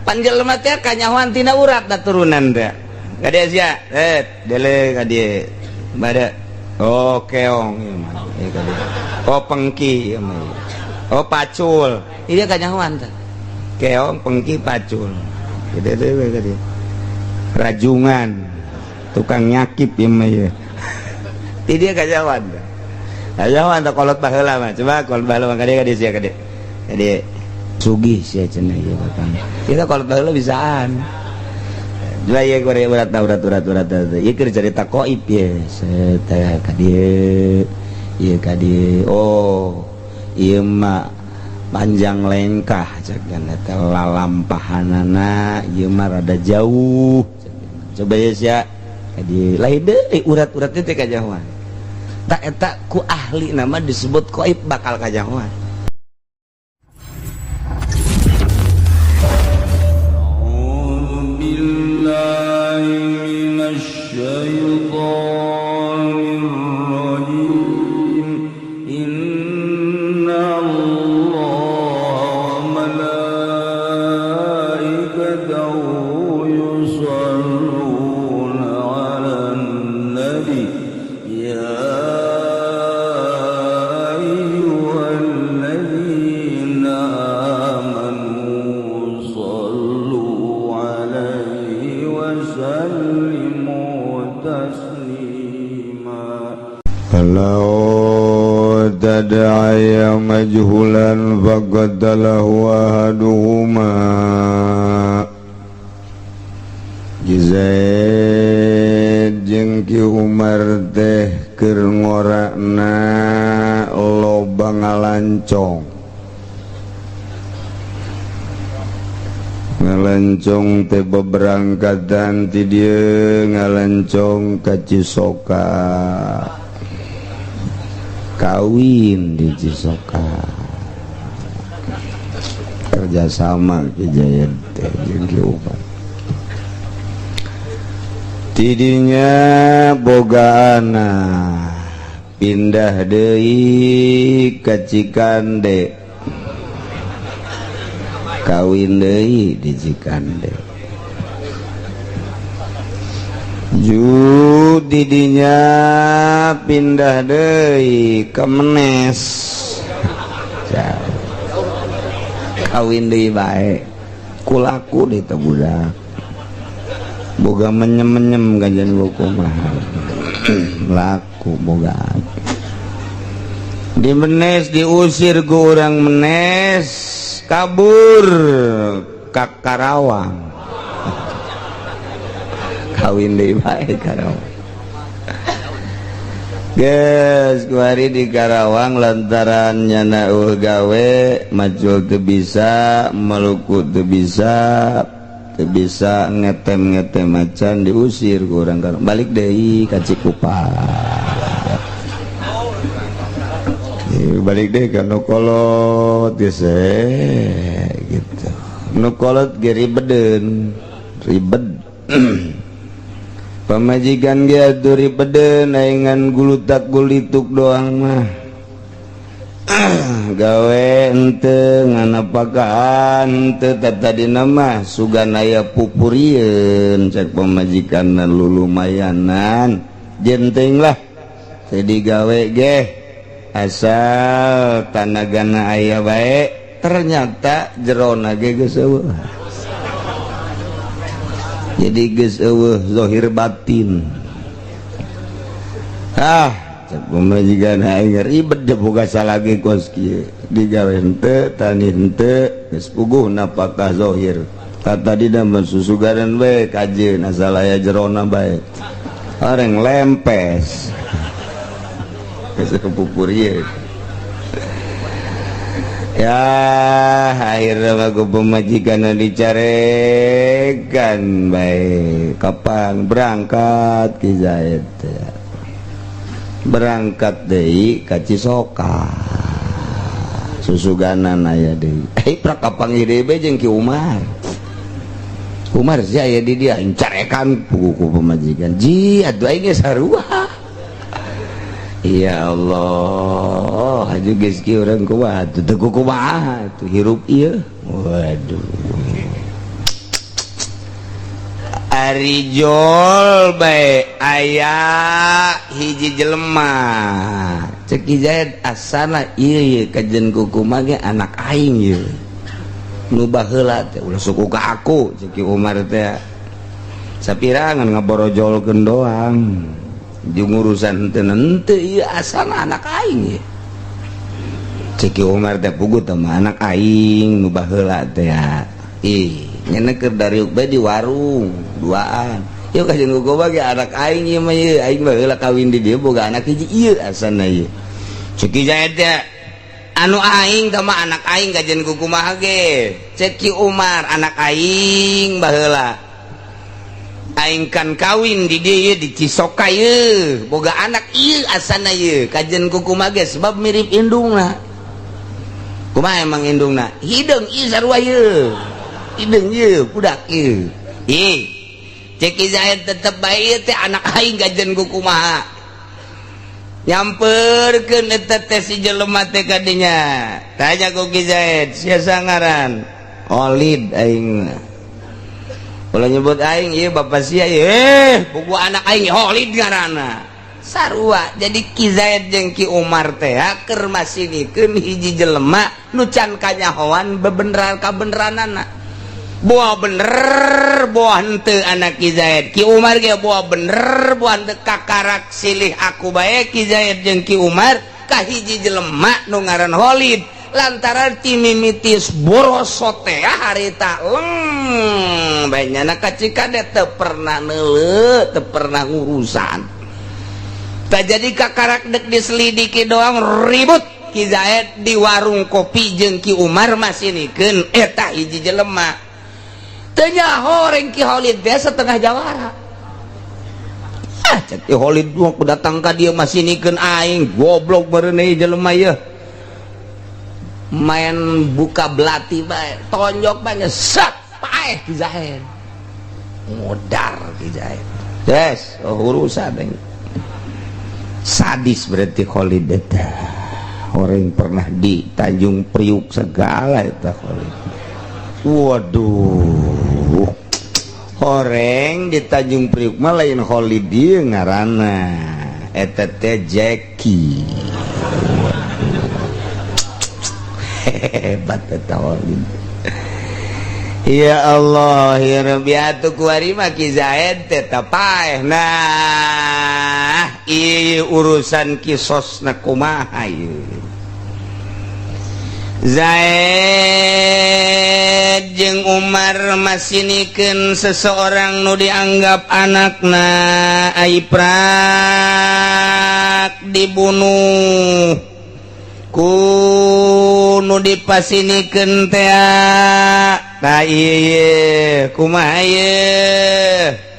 panjelema teh kanyahoan tina urat da turunan teh gade sia dele gade bade keong ieu mah gade pengki ieu mah pacul ieu kanyahoan teh keong pengki pacul gede dewe gade rajungan tukang nyakip ieu mah ieu ti dia kanyahoan teh kanyahoan teh kolot baheula mah coba kolot baheula gade sia gade sugih sia cenah ieu Kakang. Kita kalau baheula bisaan. Dua ieu gore urat ieu keur carita qoib ye. Teh ka dieu. Ieu ka dieu. Oh, ieu mah panjang lengkah cagana teh lalampahanana ieu mah rada jauh. Coba ye sia ka dieu. Lain deui urat-urat teh kajahoan. Tak eta ku ahli nama disebut qoib bakal kajahoan. Tada'aya majhulan faqadalahu ahaduhuma Zaid jeung Ki Umar teh keur ngorakna loba ngalancong teh beberangkatan ti dieu ngalancong ka Cisoka kawin di Cisoka kerjasama Ki Jayad teh jeung Ki Umar tidinya bogaana pindah deui ka Cikande kawin deui di Cikande didinya pindah deui ke Menes kawin deui bae kulaku di teu budak boga menyem-menyem ganjan kumaha laku boga di Menes diusir ku urang Menes kabur ka Karawang kawin deui bae Karawang geus kuari di Karawang lantaran nyana gawe macul teu bisa Maluku teu bisa ngetem macan diusir ku urang Karawang balik deui ka Cikupa balik deui ka nu kolot geus gitu nu kolot ge ribedeun ribet pamajikan ge atuh ribedeun aingan gulutak gulituk doang mah gawe henteu nganapakaan henteu tadina mah sugan aya pupurieun cek pamajikanna lulumayanan jenteng lah teu digawe ge asal tanagana aya bae ternyata jerona ge geus eueuh jadi geus eueuh zahir batin cek pamajikan aing ribet da boga salage kos kieu digawe henteu tani henteu geus puguh napakah zahir tadi da susugaran we kajeun asal aya jerona bae areng lempes geus kepupurieun ya akhirnya mah ku pamajikan dicarekan bae kapan berangkat Ki Zaid berangkat deui ka Cisoka susuganan aya deui prakapanggih deui bae jeung Ki Umar sia aya di dia carekan ku pamajikan ji atuh aing geus sarua ya Allah haju geus urang kumaha teu kumaha tuh hirup ieu waduh Ari Jol bae aya hiji jelema cek Zaid asana ieu kajen kukumaha ge anak aing ieu nu baheula teh ulah suku ka aku cek Umar teh sapirangan ngaborojolkeun doang jeung urusan teu ieu asana anak aing ieu cek Umar teh puguh teh anak aing nu baheula teh nyana keur dari bae di warung duaan yuk kajen kukumaha ge anak aing ieu mah ieu aing baheula kawin di dieu boga anak hiji ieu asana ieu cek Zaid teh anu aing teh mah anak aing kajen kukumaha ge cek Umar anak aing baheula aing kan kawin di dieu di Cisoka ieu boga anak ieu asana ieu kajen kukumaha ge sebab mirip indungna kumaha emang indungna hideung ieu sarua ieu hideung ieu budak ieu cek Zaid tetep bae teh anak aing kajen kukumaha nyamperkeun eta teh si jelema teh ka dinya tanya ku Zaid sia sangaran Khalid aing ulah nyebut aing ieu bapak sia pugu anak aing Khalid ngaranna sarua jadi Ki Zaid jeung Ki Umar teh keur masinikeun hiji jelema nu can kanyahoan bebeneran kabeneranana boa bener boa henteu anak Ki Zaid Ki Umar ge boa bener boa henteu kakarak silih aku bae Ki Zaid jeung Ki Umar ka hiji jelema nu ngaran Khalid lantaran ti mimitis boroso teh harita banyana kacikade teu pernah neuleuh teu pernah ngurusan tak jadi kakarak dek diselidiki doang ribut Ki Zaid di warung kopi jeung Ki Umar masinikeun eta hiji jelema teu horeng Ki Khalid teh setengah jawara cek Ki Khalid ku datang ka dieu masinikeun aing goblok beuneu jelema ieu main buka belati bae tonjok bae set paeh Ki Zaid modar Ki Zaid yes urusan deng sadis berarti Khalid eta orang pernah di Tanjung Priuk segala eta Khalid waduh orang di Tanjung Priuk mah lain Khalid ieu ngaranna eta teh Jackie hebat eta Khalid ya Allah ya Rabbi atuh kuari mah Ki Zaid teh paeh nah ieu urusan kisosna kumaha ieu Zaid jeung Umar masinikeun seseorang nu dianggap anakna aiprak dibunuh ku nu dipasinikeun teh tah ieu kumaha ieu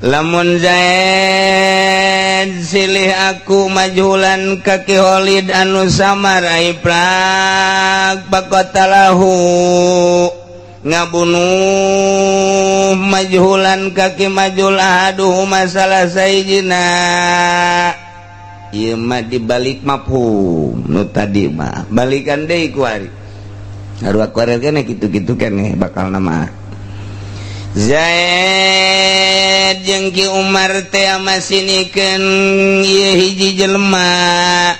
lamun Zaid silih aku majulan ka Ki Khalid anu samar aiprak baqatalahu ngabunuh majulan ka Ki majul ahaduh masalah sayjina ieu mah dibalik mafhum nu tadi mah balikan deui ku ari harua ku ari keneh kitu-kitu keneh bakal nama Zaid jeung Ki Umar teh masinikeun ieu hiji jelema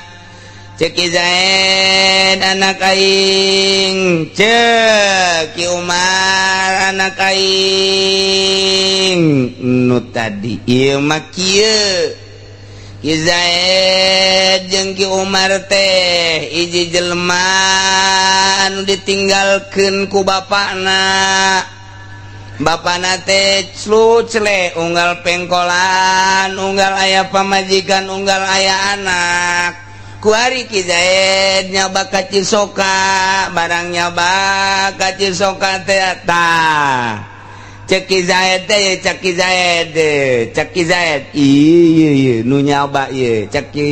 cek Zaid anak aing cek Ki Umar anak aing nu tadi ieu mah kieu Ki Zaid jeung Ki Umar teh hiji jelema anu ditinggalkeun ku bapana bapana teh slucle unggal pengkolan unggal aya pamajikan unggal aya anak ku ari Ki Zaid nyoba ka Cisoka barang nyoba ka Cisoka teh tah cek Ki Zaid teh cek Ki Zaid ieu nu nyoba ieu cek Ki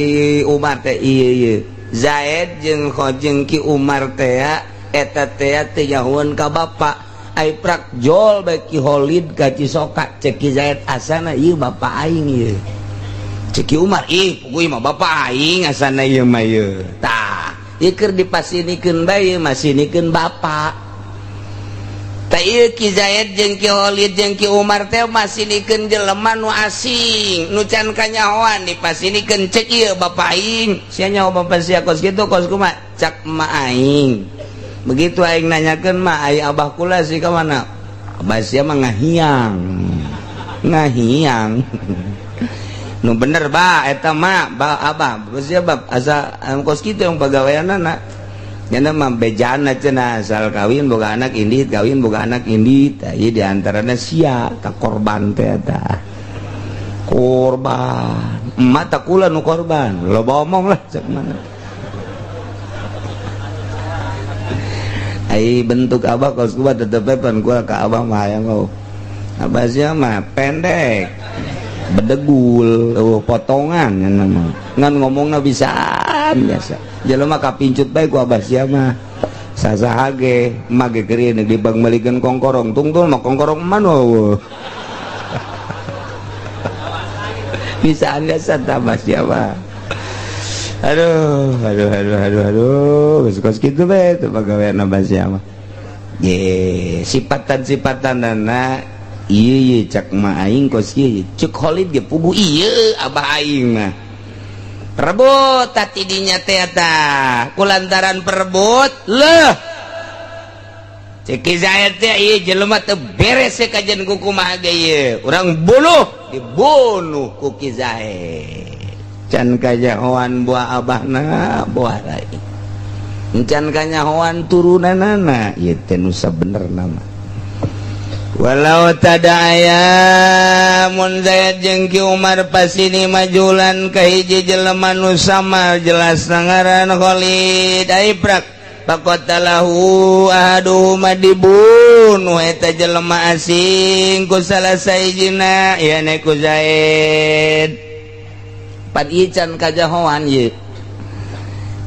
Umar teh ieu Zaid jeung Ki Umar teh eta teh teh nyahoan ka bapa aiprak jol bae Ki Khalid ka Cisoka cek Ki Zaid asana ieu bapa aing ieu cek Ki Umar puguh mah bapa aing asana ieu mah ieu tah ieu keur dipasinikeun bae masinikeun bapa tah Ki Zaid jeung Ki Khalid jeung Ki Umar teh masinikeun jelema nu asing nu can kanyahoan dipasinikeun cek ieu bapak aing sia nyaho bapak sia kos kitu kos kumaha cak ma aing begitu aing nanyakeun mah ai abah kula si ka mana abah sia mah ngahiang nu bener ba eta mah ba abah sia bab asa kos kitu yang pagaweanana yana mah bejana cenah asal kawin boga anak indit kawin boga anak indit ieu diantarana sia tak korban teh eta korban emak tak kula nu korban loba omong lah cek mana ai bentuk abah kos gua tetep pan gua ka abah mah hayang abah sia mah pendek bedegul potongan ngan ngomongna bisaan biasa jelema kapincut bae ku abah sia mah sasaha ge mage keur dibang malikeun kongkorong tungtul mah kongkorong mano bisaan biasa abah sia mah aduh kos kitu bae teu pagawean abah sia mah ye sifatan-sifatanna ieu cak ma aing kos ieu cek Khalid ge pugu ieu abah aing mah perebut tati dinya teh eta kulantaran perebut leuh cek Ki Zaid teh ieu jelema teu beres kajian ku kumaha ge ieu urang dibunuh ku Ki Zaid can kajahoan buah abahna buah rai can kanyahoan turunanana ieu teh nu sabenerna mah walau tadaya mun Zaid jeung Ki Umar pasini majulan ka hiji jelema nu sama jelas ngaran Khalid ai prak faqatalahu ahaduhuma dibunuh eta jelema asing ku salah sahijina yane ku Zaid pan ieu can kajahoan ieu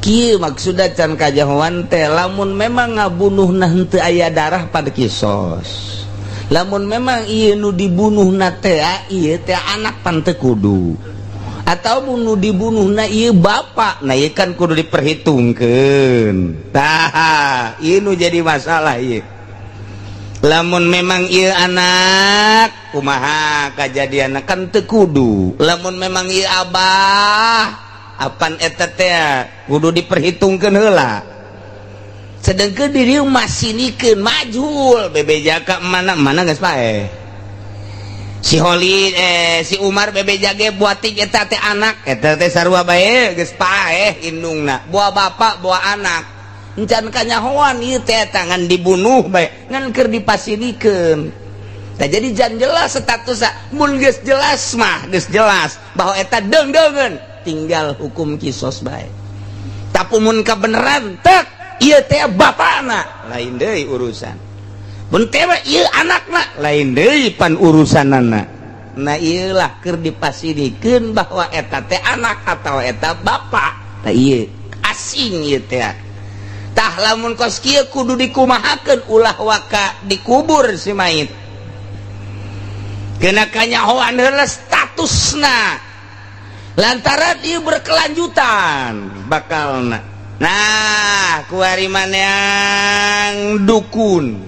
kieu maksudna can kajahoan teh lamun memang ngabunuhna henteu aya darah pada kisos lamun memang ieu nu dibunuhna teh ieu teh anak pan teu kudu atau nu dibunuhna ieu bapak nah ieu kan kudu diperhitungkeun tah ieu nu jadi masalah ieu lamun memang ieu anak kumaha kajadianna kan teu kudu lamun memang ieu abah apan eta teh kudu diperhitungkeun heula sedangkan diri masih nikeun majul bebeja ka mana geus pae si Khalid si Umar bebeja ge buatik eta teh anak eta teh sarua bae geus pae indungna buah bapak buah anak encan kanyahoan ieu teh tangan dibunuh bae ngan keur dipasinikeun tah jadi jan jelas statusna mun geus jelas mah geus jelas bahwa eta deung-deungeun tinggal hukum kisos bae tapi mun kabeneran tek ieu teh bapakna lain deui urusan mun teh ieu anakna lain deui pan urusanana nah ieu lah keur dipasidikeun bahwa eta teh anak atau eta bapak tah ieu asing ieu teh tah lamun kos kieu kudu dikumahakeun ulah waka dikubur si mayit kena kanyahoan heula statusna lantaran ieu berkelanjutan bakalna. Nah kuari maneang dukun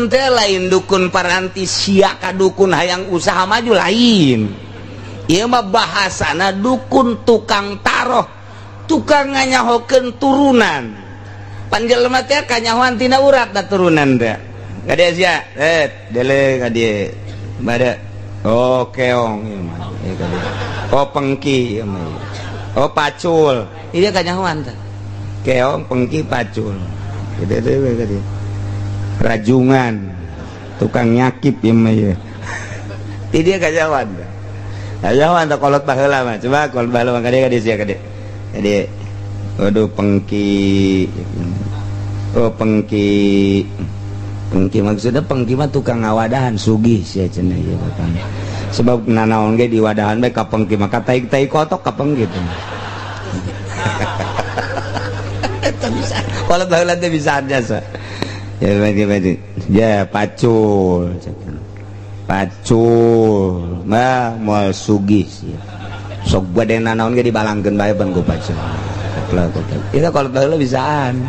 teh lain dukun paranti siaka dukun hayang usaha maju lain ieu mah bahasana dukun tukang taroh tukang nganyahokeun turunan pan jelema teh kanyahoan tina urat da turunan teh gade sia dele gade bade keong ieu mah gade pengki ieu mah pacul ini kanyahoan teh keong pengki pacul gede dewe gede rajungan tukang nyakip ieu mah ieu dia kanyahoan teh kanyahoan teh kolot baheula mah coba kolot baheula mah gede sia gede aduh pengki pengki maksudnya pengki mah tukang ngawadahan sugih sia cenah ieu bapak sebab nanaon ge di wadahan bae ka pengki mah tai kotok ka pengki teh eta bisa kalau baheula teh bisa jasa ya bagi ya pacul mah moal sugih sia sok bade nanaon ge dibalangkeun bae pan ku pacul itu kalau baheula bisaan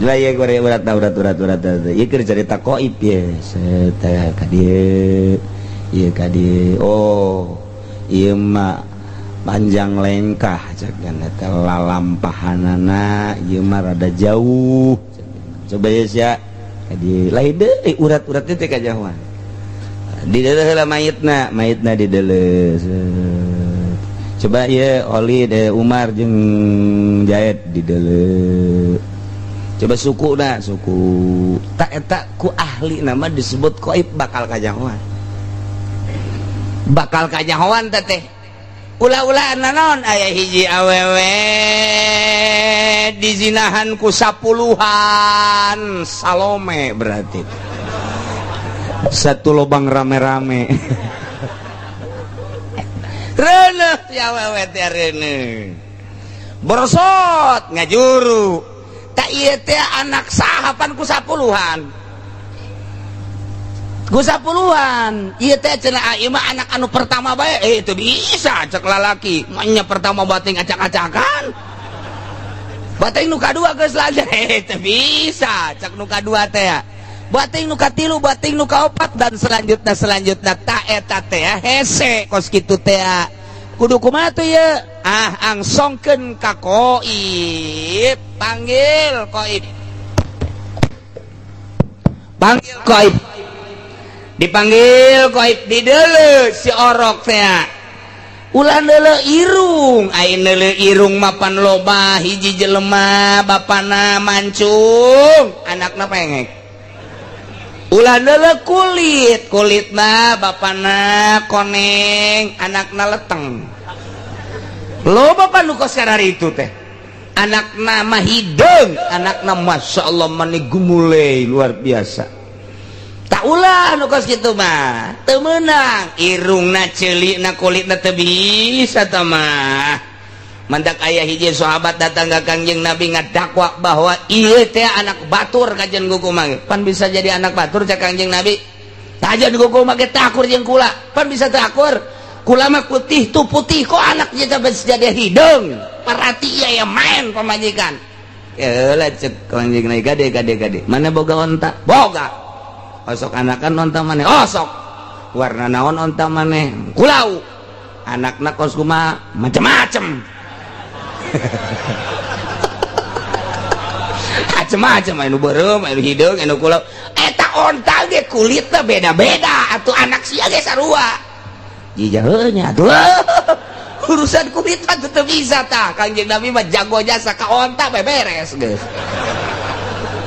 Lah ya gore urat ieu keur cerita qaib ya teh ka dieu ieu ka dieu oh ieu mah panjang lengkah cegan eta lalampahanana ieu mah rada jauh coba ya sia ka dieu lain deui urat-urat teh kajauhan di deuleu heula mayitna di deuleu coba ieu oli de Umar jeung Jaed di deuleu coba suku tak eta ku ahli nama disebut qaib bakal kajahoan teh ulah-ulah naon aya hiji awewe dizinahan ku 10-an Salome berarti satu lobang rame-rame reuneuh ti awewe teh reuneuh borosot ngajuru tak iya teh anak sahapan ku 10-an iya teh cenah ieu mah anak anu pertama bae itu bisa cek lalaki nya pertama bating acak-acakan bating nu kadua geus lanjut itu bisa cek nu kadua teh bating nu katilu bating nu kaopat dan selanjutnya tak eta teh hese kos kitu teh kudu kumaha tuh ya angsongkeun ka qaib panggil qaib dipanggil qaib di deuleu si orok teh ulah deuleu irung ayeuna deuleu irung mapan loba hiji jelema bapana mancung anakna pengek ulah deuleu kulitna bapana koneng anakna leteng loba panu kos karari itu teh anakna mah hideung anakna masyaallah mani gumulei luar biasa tak ulah nu kos kitu mah teu meunang irungna ceulikna kulitna teu bisa tah mah mandak aya hiji sahabat datang ka Kangjeng Nabi ngadakwa bahwa ieu teh anak batur kajen kuku mah pan bisa jadi anak batur cak Kangjeng Nabi kajen kuku mah takur jeung kula pan bisa teu akur kula mah putih tu putih kok anak jadi hideung perhati ya main pamajikan eueuh cek Kangjeng Nabi gade mana boga onta boga osok anakan onta maneh osok warna naon onta maneh kulau anakna kos kumaha macem-macem macem-macem anu beureum anu hideung anu kulau eta onta ge kulitna beda-beda atuh anak sia ge sarua jijaheunya atuh urusan kulit mah teu bisa tah Kangjeng Nabi mah jago jasa ka onta beres geus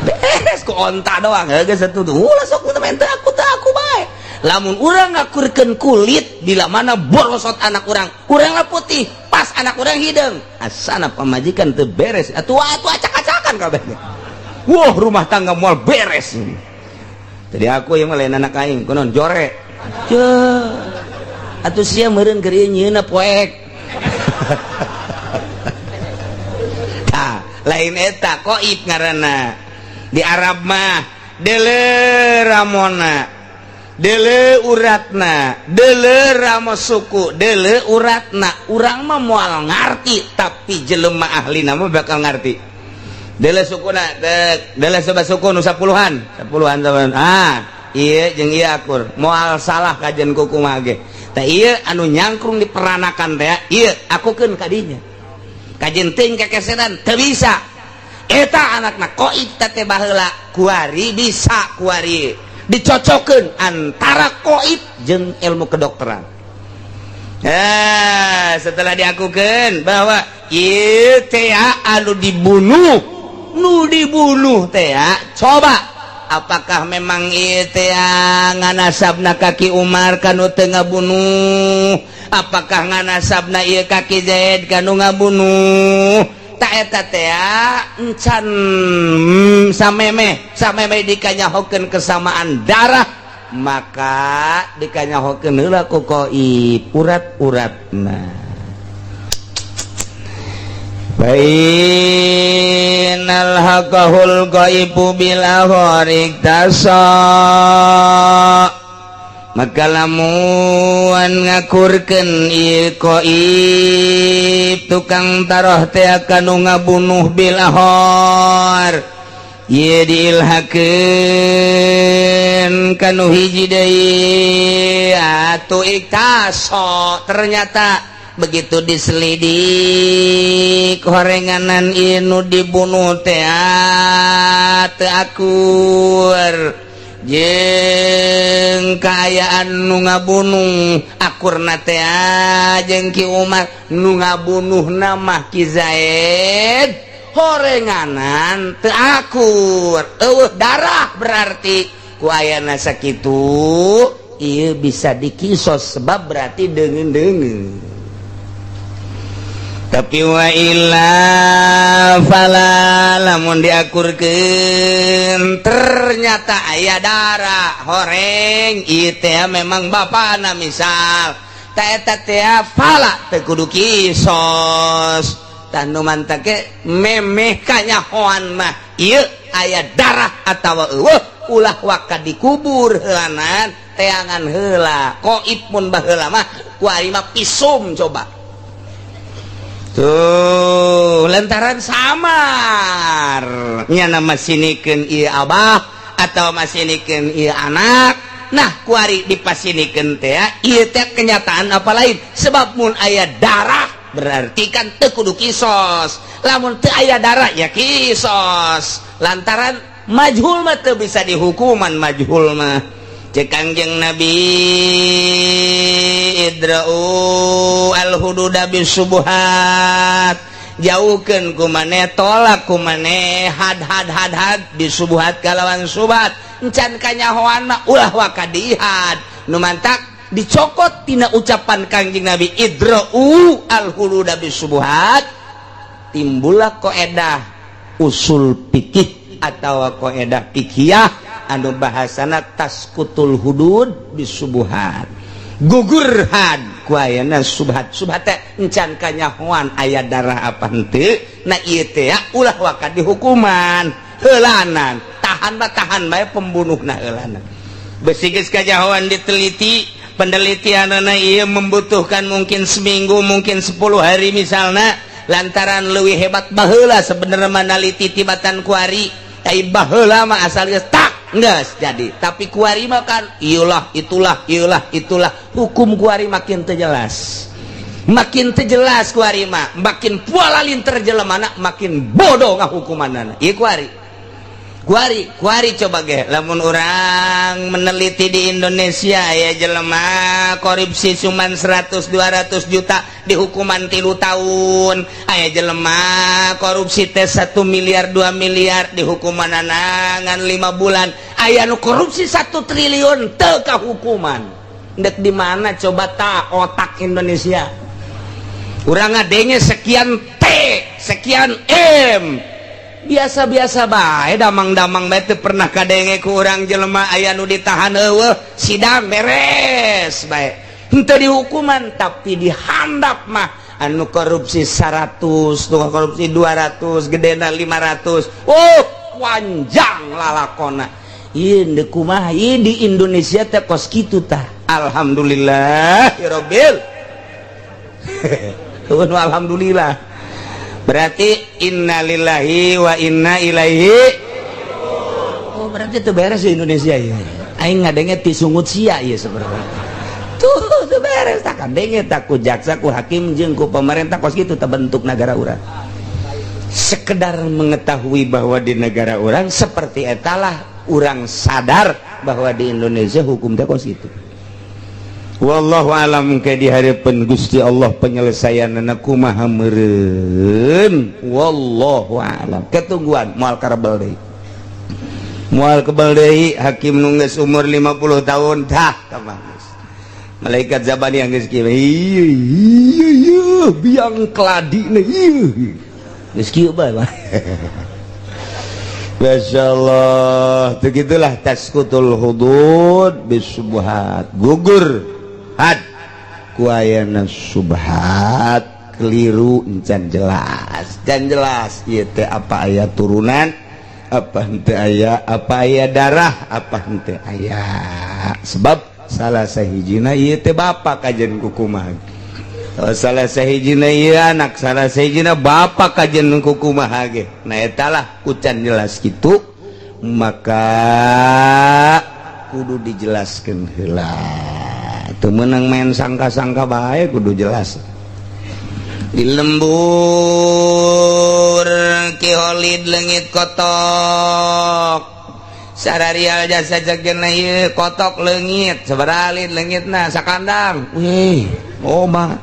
beres ku onta doang geus atuh ulah sok temen teh aku bae lamun urang ngakurkeun kulit bila mana borosot anak urang lah putih pas anak urang hideung asana pamajikan teu beres atuh acak-acakan kabeh wah rumah tangga moal beres tadi aku yang lain anak aing kunaon jore atuh sia meureun keur ieu nyieunna poek tah lain eta qaib ngaranna di Arab mah deuleu ramona deuleu uratna deuleu ramo suku deuleu uratna urang mah moal ngarti tapi jelema ahli mah bakal ngarti deuleu sukuna deuleu sobat suku nu 10-an ieu jeung ieu akur moal salah kajen kuku mah ge tah ieu anu nyangkrung diperanakan teh ieu akukeun ka dinya kajen teuing kekesedan teu bisa eta anakna qaib teh baheula kuari bisa kuari dicocokkeun antara qaib jeung ilmu kedokteran setelah diakukeun bahwa ieu teh anu dibunuh teh coba apakah memang ieu teh nganasabna kaki Umar kanu teu ngabunuh apakah nganasabna ieu kaki Zaid kanu ngabunuh tak eta teh encan sameme dikanyahokeun kesamaan darah maka dikanyahokeun heula ku qaib urat-uratna bainal haqahul qaibu bil ahwarik tasa maka lamun ngakurkeun ieu qaib tukang taroh teh kanu ngabunuh bil ahwar ye diilhakeun kanu hiji deui atuh iktaso ternyata begitu diselidik horenganan inu dibunuh teh teu akur jeung kaayaan nu ngabunuh akurna teh jeung Ki Umar nu ngabunuhna mah Ki Zaid horenganan teu akur eueuh darah berarti ku ayana sakitu ieu bisa dikisos sebab berarti deungeun-deungeun tapi wa illa fala lamun diakurkeun ternyata aya darah horeng ieu teh memang bapana misal ta eta teh fala teu kudu kisos tanu mantake memeh kanyahoan mah ieu aya darah atawa eueuh ulah waka dikubur heulanan teangan heula qaib mun baheula mah ku ari mah pisum coba tuh lantaran samar nya nama sinikeun ieu abah atau masinikeun ieu anak nah kuari dipasinikeun teh ieu teh kenyataan apa lain sebab mun aya darah berarti kan teu kudu kisos lamun teu aya darah ya kisos lantaran majhul mah teu bisa dihukuman majhul mah cek Kangjeng Nabi idra'u al-hududa bisubuhat jauhkeun ku maneh tolak ku maneh had bisubuhat kalawan subhat encan kanyahoan mah ulah waka dihad nu mantak dicokot tina ucapan Kangjeng Nabi idra'u al-hududa bisubuhat timbullah qaedah usul fikih atawa qaedah fikih anu bahasana taskutul hudud bisubuhat gugur had ku ayana subhat subhat teh encan kanyahoan aya darah apa henteu na ieu teh ulah waka dihukuman heulanan tahan bae pembunuhna heulanan besi geus kajahoan diteliti penelitianna ieu membutuhkan mungkin seminggu mungkin 10 hari misalna lantaran leuwih hebat baheula sebenarnya manaliti tibatan kuari ai baheula mah asal geus tak nges jadi tapi kuari mah kan iyalah itulah hukum kuari makin terjelas kuari mah makin pualalin terjelemana makin bodoh ngahukumanana ieu kuari coba ge lamun orang meneliti di Indonesia ya jelema korupsi cuman 100-200 juta dihukuman 3 tahun aya jelema korupsi teh 1 miliar 2 miliar dihukuman anangan 5 bulan aya nu korupsi 1 triliun teu kahukuman dek di mana coba ta otak Indonesia urang ngadenge sekian T sekian M biasa-biasa bae damang-damang bae teu pernah kadenge ku urang jelema aya nu ditahan eueuh sidang beres bae henteu dihukuman tapi dihandap mah anu korupsi 100 nu korupsi 200 gedena 500 panjang lalakona ieu deuk kumaha ieu di Indonesia teh kos kitu tah alhamdulillah ya rabbil alhamdulillah berarti innalillahi wa inna ilaihi oh berarti itu beres di Indonesia ya aing ngadenge ti sungut sia ieu sebenarnya tuh beres tak kadenge tak ku jaksa ku hakim jeung ku pemerintah kos kitu terbentuk negara urang sekedar mengetahui bahwa di negara orang seperti etalah urang sadar bahwa di Indonesia hukum teh kos kitu wallahu alam ke di harapan Gusti Allah penyelesaianna kumaha meureun wallahu alam ketungguan moal karebel deui moal kebal deui hakim nu geus umur 50 tahun tah kamah malaikat zabani yang geus kieu iya biang kladina iya geus kieu bae masyaallah begitulah taskutul hudud bisubuhat gugur had kuayana subhat keliru encan jelas dan jelas ieu teh apa aya turunan apa henteu aya apa aya darah apa henteu aya sebab salah sahijina ieu teh bapa kajen kukumaha salah sahijina ieu anak salah sahijina bapa kajen kukumaha ge nah eta lah kucan jelas kitu maka kudu dijelaskan heula teu meunang main sangka-sangka bae kudu jelas di lembur Ki Holid leungit kotok sararial jasa jagena ieu kotok leungit sabaraha lid leungitna sakandang weh oh mah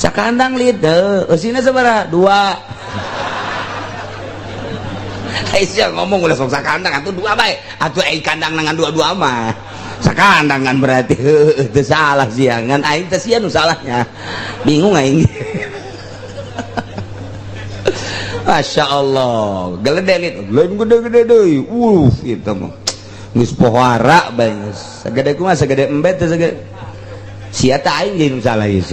sakandang lid eusina sabaraha 2 Aisyah ngomong udah sok sakandang atuh 2 bae atuh kandang nangan 2 mah sakandang kan berarti teu salah sia ngan aing teh sia nu salahnya bingung aing Masya Allah geledelit lain gede-gede deui itu mah geus pohara bae geus sagede kumaha sagede embe teh sagede sia teh aing jadi nu salah ieu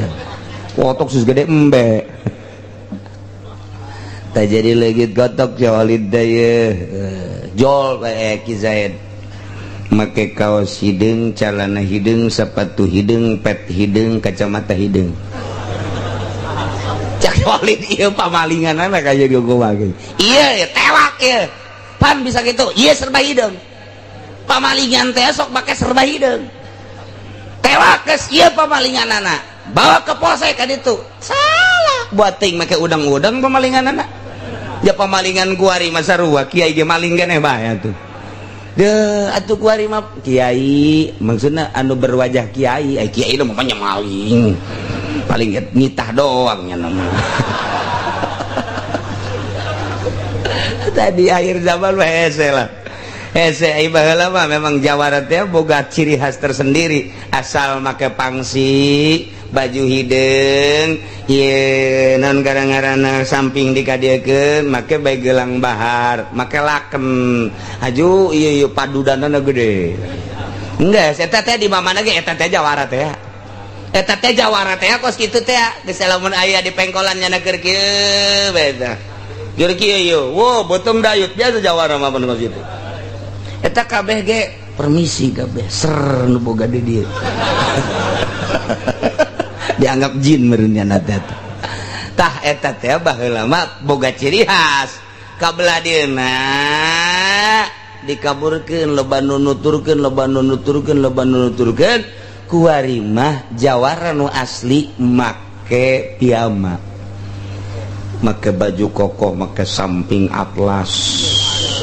kotok segede embe tak jadi legit gotok ya walid daya jol Ki Zaid make kaos hidung celana hidung sepatu hidung pet hidung kacamata hidung cak walid iya pamalingan anak aja dia gue pakai iya tewak ya pan bisa gitu iya serba hidung pamalingan teh sok pakai serba hidung tewak kes iya pamalingan anak bawa ke polsek kan itu salah buat ting make udang-udang pamalingan anak ya pamalingan kuari masa ruah kiai ge maling keneh bae atuh deh atuh kuari mah kiai maksudna anu berwajah kiai kiai mah banyak maling paling ngitah doang nya nama tadi akhir zaman mah hese lah hese baheula mah memang Jawara teh boga ciri khas tersendiri asal make pangsi baju hidung ye non garang-garana samping dikadiekeun make bae gelang bahar make lakem aju ieu padudanana gede enggeus eta teh di mamana ge eta teh Jawara teh eta teh Jawara teh kos kitu teh geus lamun aya di pengkolan nyana keur kieu bae teh keur kieu wo beuteum dayut biasa Jawara mah kos kitu eta kabeh ge permisi kabeh ser nu boga di dieu dianggap jin merenya nate tah eta teh baheula mah boga ciri khas kabeladeuna dikaburkeun loba nu nuturkeun kuari mah Jawara nu asli make piyama make baju koko make samping atlas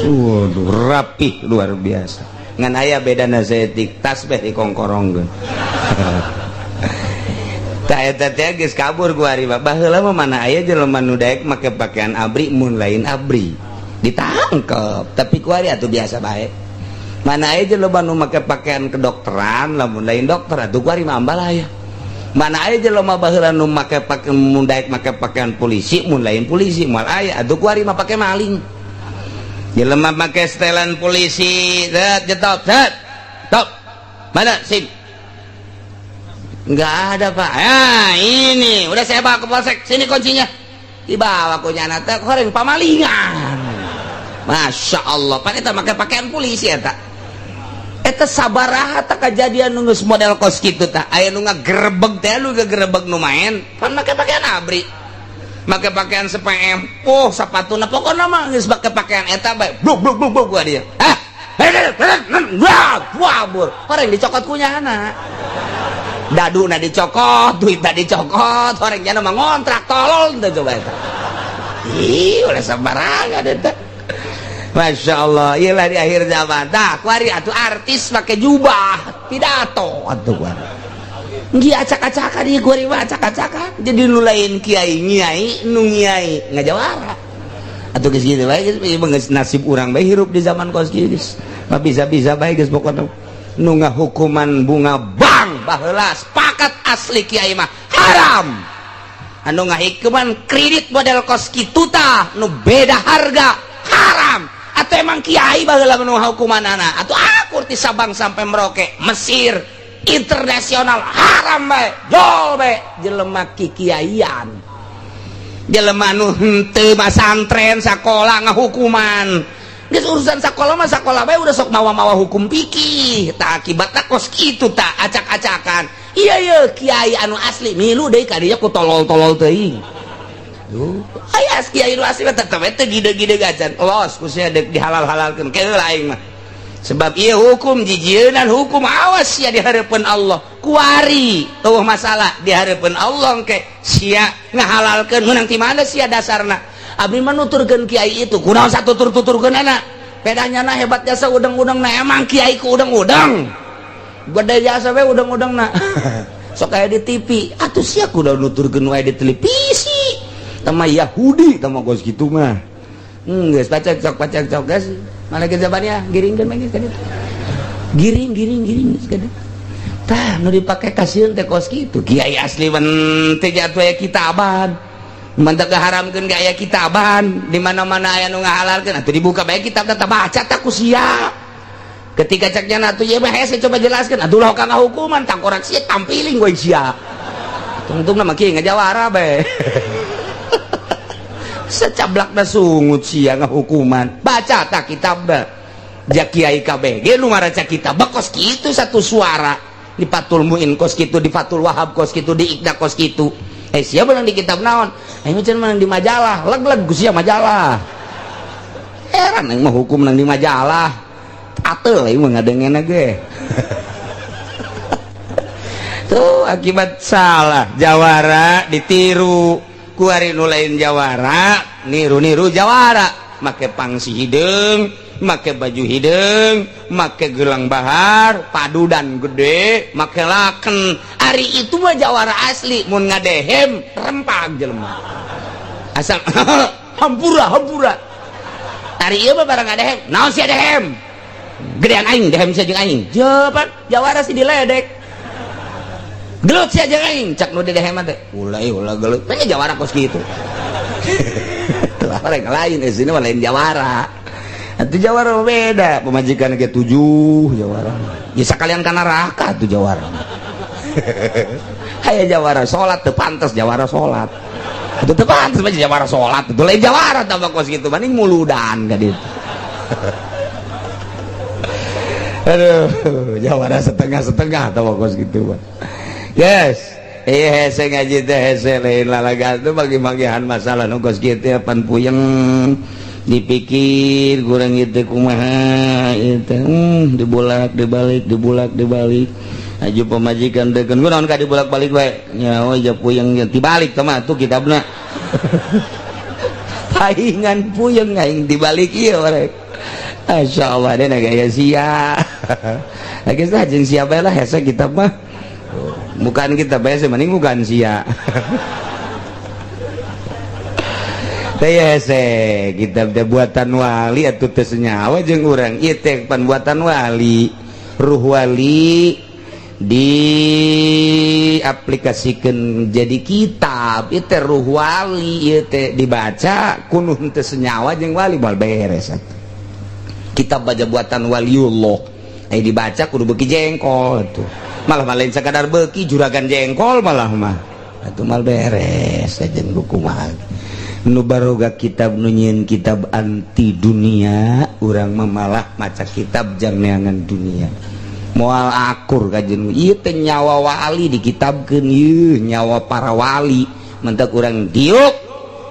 waduh rapih luar biasa ngan aya bedana zetik tasbih dikongkorongkeun tak eta teh geus kabur ku ari baheula mah mana aya jelema nu daek make pakaian abri mun lain abri ditangkep tapi ku ari atuh biasa bae mana aya jelema nu make pakaian kedokteran lamun lain dokter atuh ku ari mah ambal aya mana aya jelema baheula nu make pakaian mun daek make pakaian polisi mun lain polisi moal aya atuh ku ari mah pake maling jelema make setelan polisi jetop top mana sim enggak ada pak ini udah saya bawa ke polsek sini kuncinya dibawa kuncinya teh koreng pamalingan Masya Allah pan eta make pakaian polisi eta sabaraha tak kejadian nu geus model kos kitu tah aya nu ngagerebeg teh lu ngagerebeg nu main pan make pakaian abri make pakaian SPM sapatuna pokona mah geus make pakaian eta bae bluk gua dia wah bur koreng dicokot kunyana dadu na dicokot, duit na dicokot, orang jana mah ngontrak tolol teh coba eta. Ih, oleh sembarangan eta. Masya Allah, iyalah di akhir zaman. Tah, kuari atuh artis pakai jubah, pidato atuh kuari. Ngi acak-acakan ieu kuari mah acak-acakan. Jadi nu lain kiai nyai, nu nyai ngajawara. Atuh geus kitu bae geus nasib urang bae hirup di zaman kos kieu geus. Mah bisa-bisa bae geus pokona. Nu ngahukuman bunga bang baheula sepakat asli kiai mah haram anu ngahikuman kredit model kos kitu tah nu beda harga haram atau emang kiai baheula nu hukumanana atau akur ti Sabang sampai Merauke Mesir internasional haram bae jol bae jelema kikiaian jelema nu henteu masantren sakola ngahukuman geus urusan sakola mah sakola bae udah sok mawa-mawa hukum fikih tah akibatna kos kitu tah acak-acakan iya kiai anu asli milu deui ka dieu ku tolol-tolol teuing aya kiai nu asli tetep teh gide-gide gacan los kusnya dihalal-halalkeun keul aing mah sebab ieu hukum jijieun hukum awas sia di hareupeun Allah kuari eueuh masalah di hareupeun Allah engke sia ngahalalkeun meunang ti mana sia dasarna abdi mah nuturkeun kiai itu kunaon satutur-tuturkeunana bedanya na hebat jasa udang-udangna emang kiai ku udang-udang gede jasa we udang-udangna sok aya di TV atuh sia kudu nuturkeun wae di televisi tama Yahudi tama gos kitu mah geus pacak-cok guys malah ke zamannya giringkeun mah geus kitu giring geus kitu tah nu dipake kasieun teh kos kitu kiai asli mah teh jatuh aya kitaban mantak haramkeun ge aya kitaban di mana-mana aya nu ngahalalkeun atuh dibuka bae kitab teh baca tah ku sia ketika ceknya atuh ye mah hese coba jelaskeun atuh lah kana hukuman tak korak sia tampiling we sia tungtung mah kieu ngajawara be secablakna sungut sia ngahukuman baca tak kitab da ja kiai KBG nu maraca kitab kos kitu satu suara di Fathul Muin kos kitu di Fathul Wahab kos kitu di Iqda kos kitu sia beunang di kitab naon aing mah cenah di majalah leg-leg ku sia majalah heran aing mah hukum nang di majalah ateul aing mah ngadengena ge tuh akibat salah jawara ditiru kuari nu lain jawara niru-niru jawara make pangsi hideung make baju hideung make gelang bahar padudan gede make laken ari itu mah jawara asli mun ngadehem rempag jelema asal hampura ari ieu mah barang ngadehem naon sia dehem gedean aing dehem sia jeung aing jawaban jawara si diledek gelut sia jeung aing cak nu dedehem teh ulah gelut teh jawara kos kitu lain lain sini mah lain jawara atuh jawara beda pemajikan ge 7 jawara ya sakalian kana neraka tuh jawara aya jawara salat teu pantes jawara salat atuh teu pantes mah jawara salat itu lain jawara tah kos kitu mending muludan ka ditu aduh jawara setengah-setengah tah kos kitu mah yes hese ngaji teh hese lain lalagan tuh bagi-bagian masalah nungkos gitu pan puyeng dipikir kurang itu kumaha itu dibalik aju pemajikan deken kunaon ka dibolak-balik wae nya oh ja puyeng dibalik teh mah tuh kitabna paingan puyeng aing dibalik ieu rek masyaallah deh gaya sia lagi sah jeung sia bae lah hese kitab mah bukan kita biasa mending bukan sia teh hese kita buatan wali atuh teu senyawa jeung urang ieu teh pan buatan wali ruh wali diaplikasikeun jadi kitab ieu teh ruh wali ieu teh dibaca kunuh teu senyawa jeung wali moal beres kitab baca buatan waliullah dibaca kudu beuki jengkol tuh malah lain sekadar beki juragan jengkol malah mah atuh mal beres sajen buku mah nu baroga kitab nu nyieun kitab anti dunia urang mah malah maca kitab jang neangan dunia moal akur kajen ieu teh nyawa wali dikitabkeun ieu nyawa para wali mentek urang diuk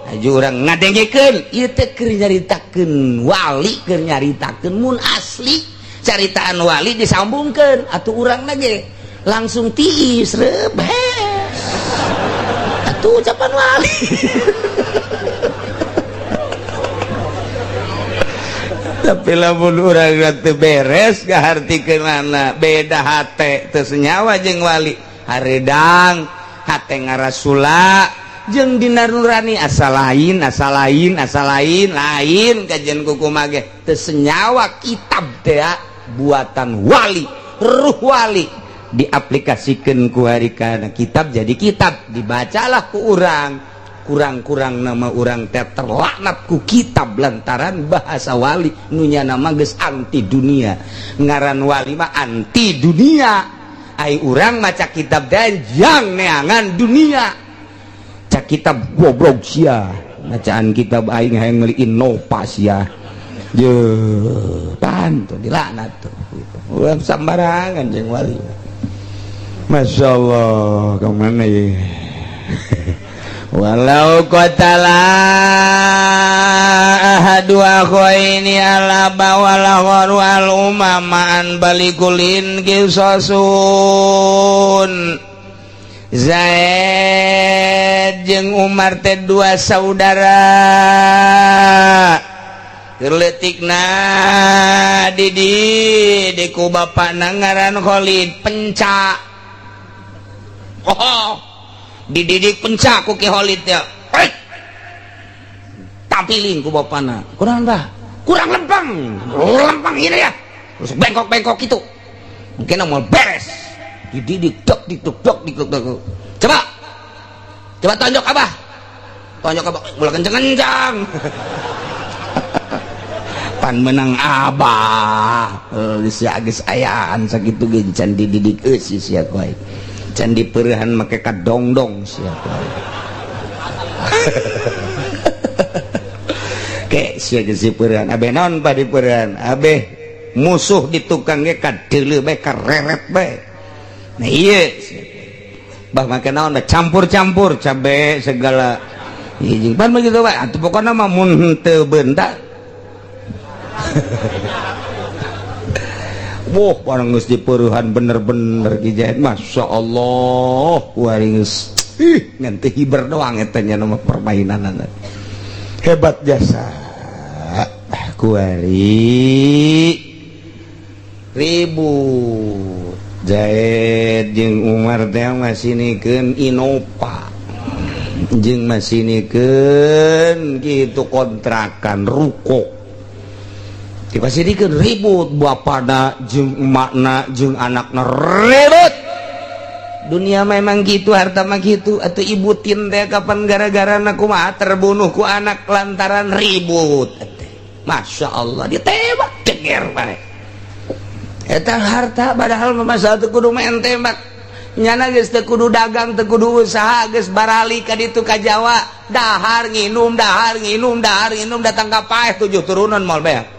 aju urang ngadengekeun ieu teh keur nyaritakeun wali keur nyaritakeun mun asli caritaan wali disambungkeun atuh urang ge langsung tiis rebes atuh ucapan wali tapi lamun urang teu beres kahartikeunana beda hate teu senyawa jeung wali hareudang hate ngarasula jeung dina nurani asa lain lain kajian kukumaha ge teu senyawa kitab teh buatan wali ruh wali diaplikasikeun ku harikana kitab jadi kitab dibacalah ku urang kurang-kurang nama urang teh terlaknat ku kitab lantaran bahasa wali nu nya nama geus anti dunia ngaran wali mah anti dunia ai urang maca kitab dan jang neangan dunia cak kitab goblok sia bacaan kitab aing hayang ngeuliin nopa sia je pan tuh dilaknat tuh urang sambarangan jeung wali. Masya Allah kemana ya walau qatala ahadu akhaini ala bawala wal umamaan balikulin kisosun. Zaid jeung Umar teh dua saudara letikna di ku bapana ngaran Khalid penca. Oh, dididik penca ku Ki Khalid ya. Tampilin ku bapana. Kurang bah, kurang lempang ini ya. Terus bengkok-bengkok itu. Mungkin mau beres. Dididik dok coba tonjok abah mulai kencang pan menang abah geus ayaan sakitu ge can dididik eusi sia koy can dipeurehan make kadongdong sia koy ke sia geus dipeurehan abeh naon pa dipeurehan abeh musuh di tukang ge kadeuleu bae kareret bae. Nah iya bah makan naon campur-campur cabe segala hiji pan begitu Pak atuh pokona mah mun teu beunta wah parang geus dipeuruhan bener-bener Ki Zaid masyaallah kuari geus ngan teu hiber doang eta nya nama permainanna hebat jasa kuari ribut Zaid jeung Umar teh masinikeun Innova jeung masinikeun kitu kontrakan ruko dipasirikeun ribut bapada jeung emakna jeung anakna ribut dunia memang gitu harta mah gitu atuh ibu tin teh kapan gara-garana kumaha terbunuh ku anak lantaran ribut Masya Allah ditembak ceger bae eta harta padahal masalah teu kudu main tembak nyana geus teu kudu dagang teu kudu usaha geus barali ka ditu ka Jawa dahar nginum datang ka paeh 7 turunan moal beak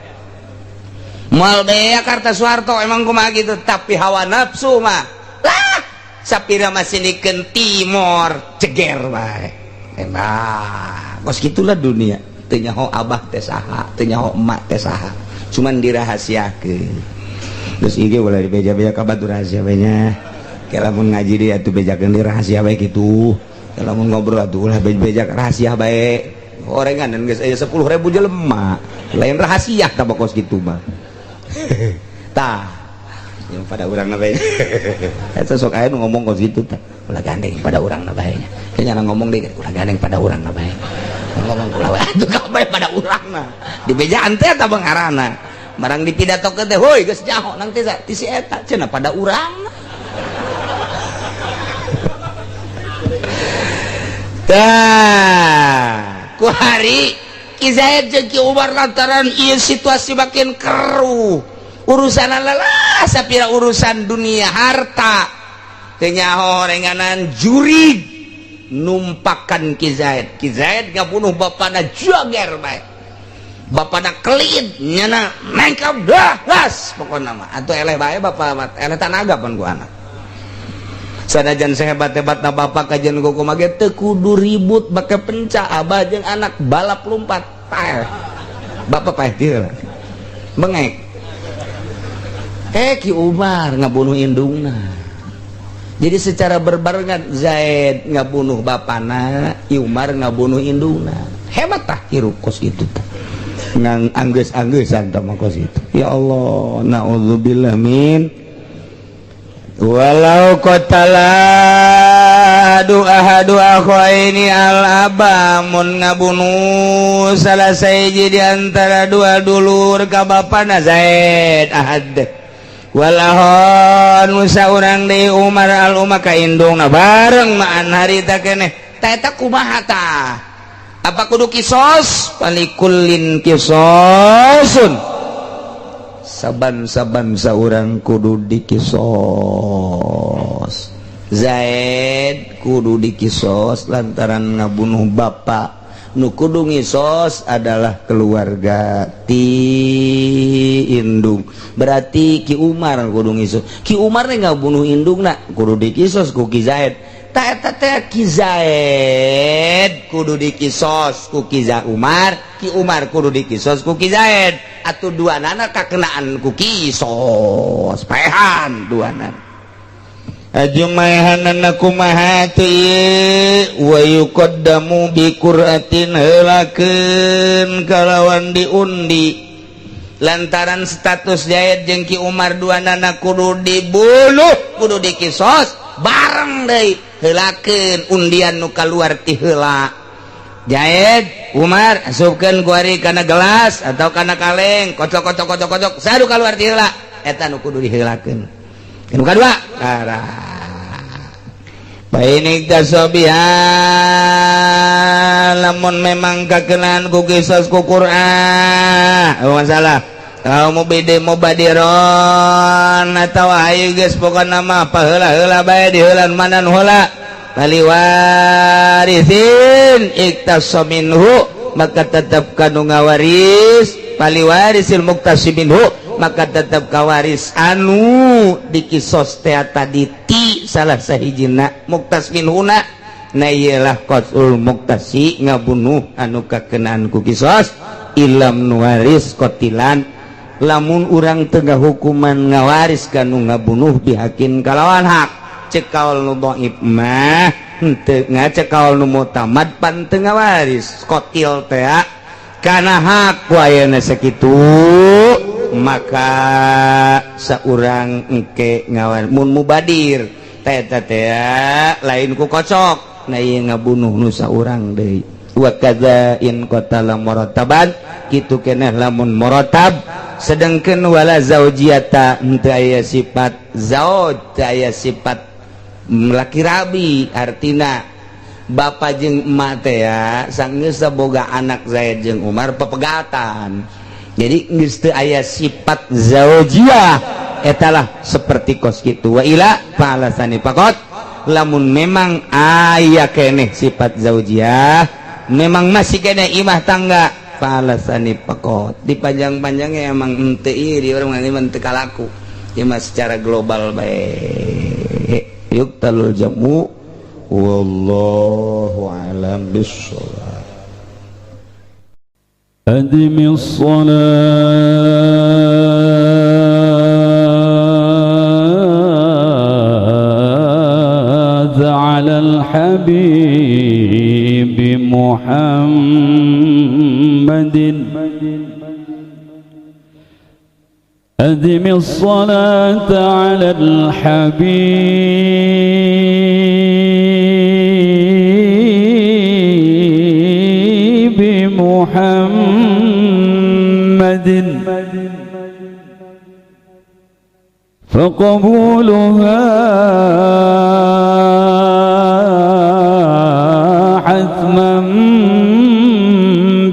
Kartosuarto emang kumaha gitu tapi hawa nafsu mah lah sapira masinikeun timor ceger bae emang kos gitulah dunia teu nyaho abah teh saha teu nyaho emak teh saha cuman dirahasiakeun. Terus iki boleh dibeja-beja ka batu rahasia bae nya. Kalamun ngaji dia atuh bejakeun di rahasia bae kitu. Kalamun ngobrol atuh ulah beja rahasia bae. Orenganan geus aya 10.000 jelema. Lain rahasia tah bakos kitu mah. Tah. Yang pada urangna bae. Eta sok aya nu ngomong kos kitu tah. Ulah gandeng pada urangna bae nya. Kayaknya ngomong deui ulah gandeng pada urangna bae. Ngomong ulah atuh kabeh pada urangna. Dibejaan teh tah bangarana. Marang dipidatokeun teh heuy geus nyaho nang teh ti si eta cenah pada urang tah ku hari Ki Zaid jeung Ki Umar lantaran ieu situasi makin keruh urusan lelah sapira urusan dunia harta teu nyaho renganan jurig numpakan Ki Zaid ngabunuh bapana jager bae bapana kelid nyana nengkap dah gas pokoknya mah atau eleh bae bapak eleh tanaga pan ku anak sanajan sehebat-hebatna bapak kajian ku kumaha ge teu kudu ribut make penca abah jeung anak balap lompat paeh bapak paeh dieu bengek Ki Umar ngabunuh indungna jadi secara berbarengan Zaid ngabunuh bapana Umar ngabunuh indungna hebat tah hirup kos itu tah ngang anggeus-anggeusan tah kos itu ya Allah naudzubillah min walau qatala ahadu akhaini al abamun ngabunuh salah saiji di antara dua dulur ka bapana Zaid ahad walahon saurang deui Umar al umma ka indungna bareng maan harita keneh tah eta kumaha tah apa kudu kisos palikullin kisosun saban-saban saurang kudu dikisos Zaid kudu dikisos lantaran ngabunuh bapak nu kudu ngisos adalah keluarga ti indung berarti Ki Umar kudu ngisos Ki Umar ngabunuh indungna kudu dikisos ku Ki Zaid Ki Zaid kudu dikisos ku Ki Umar, Ki Umar kudu dikisos ku Ki Zaid, atuh duanana kakenaan ku kisos paehan duanan ajumahanana kumaha teu ieu wa yuqaddamu bi qur'atin heulakeun kalawan diundi lantaran status Zaid jeung Ki Umar duanana kudu dibunuh kudu dikisos bareng deui heulakeun undian nu kaluar ti heula. Zaid Umar asupkeun ku ari kana gelas atau kana kaleng kocok sadu kaluar ti heula eta nu kudu diheulakeun. Nu kadua Painik tasobiha lamun memang kakenaan ku kisah ku Qur'an masalah kau mau bede mau badiron atau ayo guys pokoknya nama apa heula bae di heulan mana nu heula paliwarisin iktasaminhu maka tetap kanu ngawaris paliwarisil muktasibinhu maka tetap kawaris anu dikisos teh tadi ti salah sahijina muktasminhuna na iyalah qasul muktasi ngabunuh anu kakenaan ku kisos ilam nuwaris qatilan lamun urang tengah hukuman ngawaris kanu ngabunuh bihakin kalawan hak cekaul nu dhaif mah henteu ngacekaul nu mutamad pan teu ngawaris qatil teh kana hak wayana sakitu maka saurang engke ngawan mun mubadir teh lain ku kocok na ieu ngabunuh nu saurang deui wa kadza in qatala murataban kitu keneh lamun muratab sedangkan wala zaujiyata henteu aya sifat zauj teu aya sifat laki rabi artina bapa jeung emak teh ya sanggeus boga anak Zaid jeung Umar pepegatan jadi geus teu aya sifat zaujiyah etalah seperti kos kitu wa ila falasani faqat lamun memang aya keneh sifat zaujiyah memang masih keneh imah tangga falasani pakot dipanjang-panjangnya emang ente iya di orang ngaliman teu kalaku cuma secara global bae yuk talul jamu wallahu alam bissawab adimis salat ala al-habib محمد أدم الصلاة على الحبيب محمد فقبولها حتما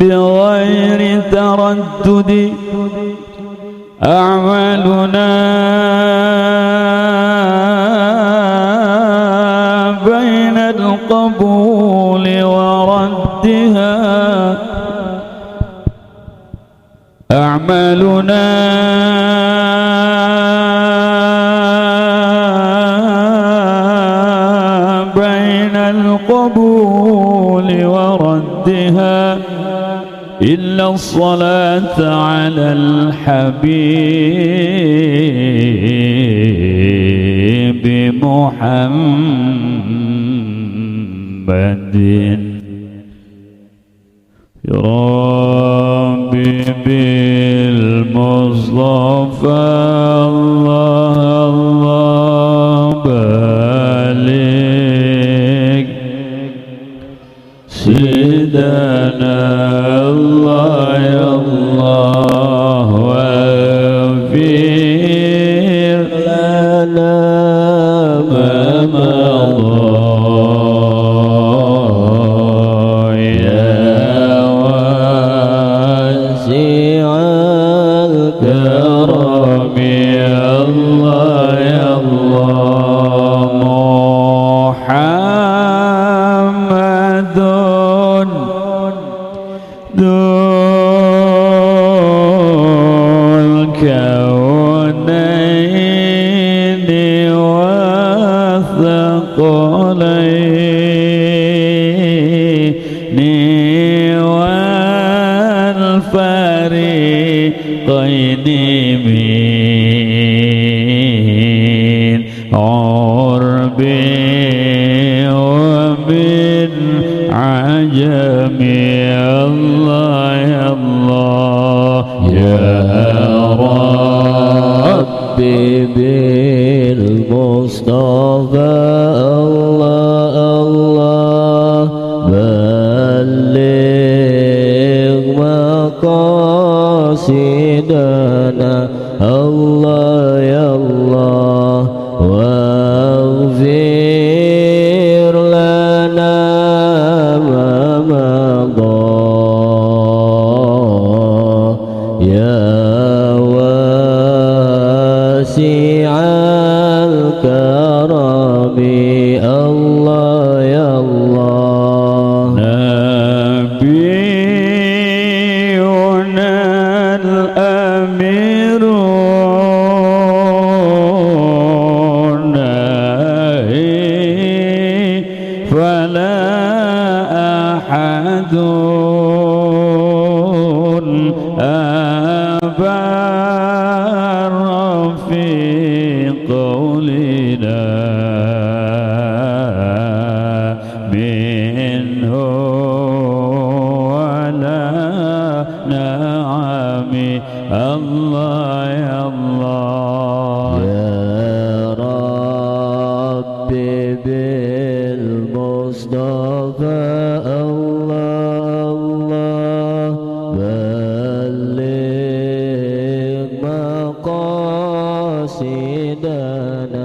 بغير تردد أعمالنا بين القبول وردها أعمالنا بين القبول وردها إلا الصلاة على الحبيب محمد يا ربي بالمصطفى الله الله بارك سيدنا الله يا الله واغفر لنا ما مضى يا واسع الكرم يا الله يا الله محمد ذو الكونين والثقلين عربي ومن عجمي الله يا الله يا ربي بالمصطفى الله الله بلغ مقاصدنا الله يا الله واغفر لنا ما مضى يا واسع الكرم الله يا الله نبينا الأمير فلا أحد أبر في قولنا منه ولا نعم الله يا الله يا ربي بالمصطفى الله الله بلغ مقاصدنا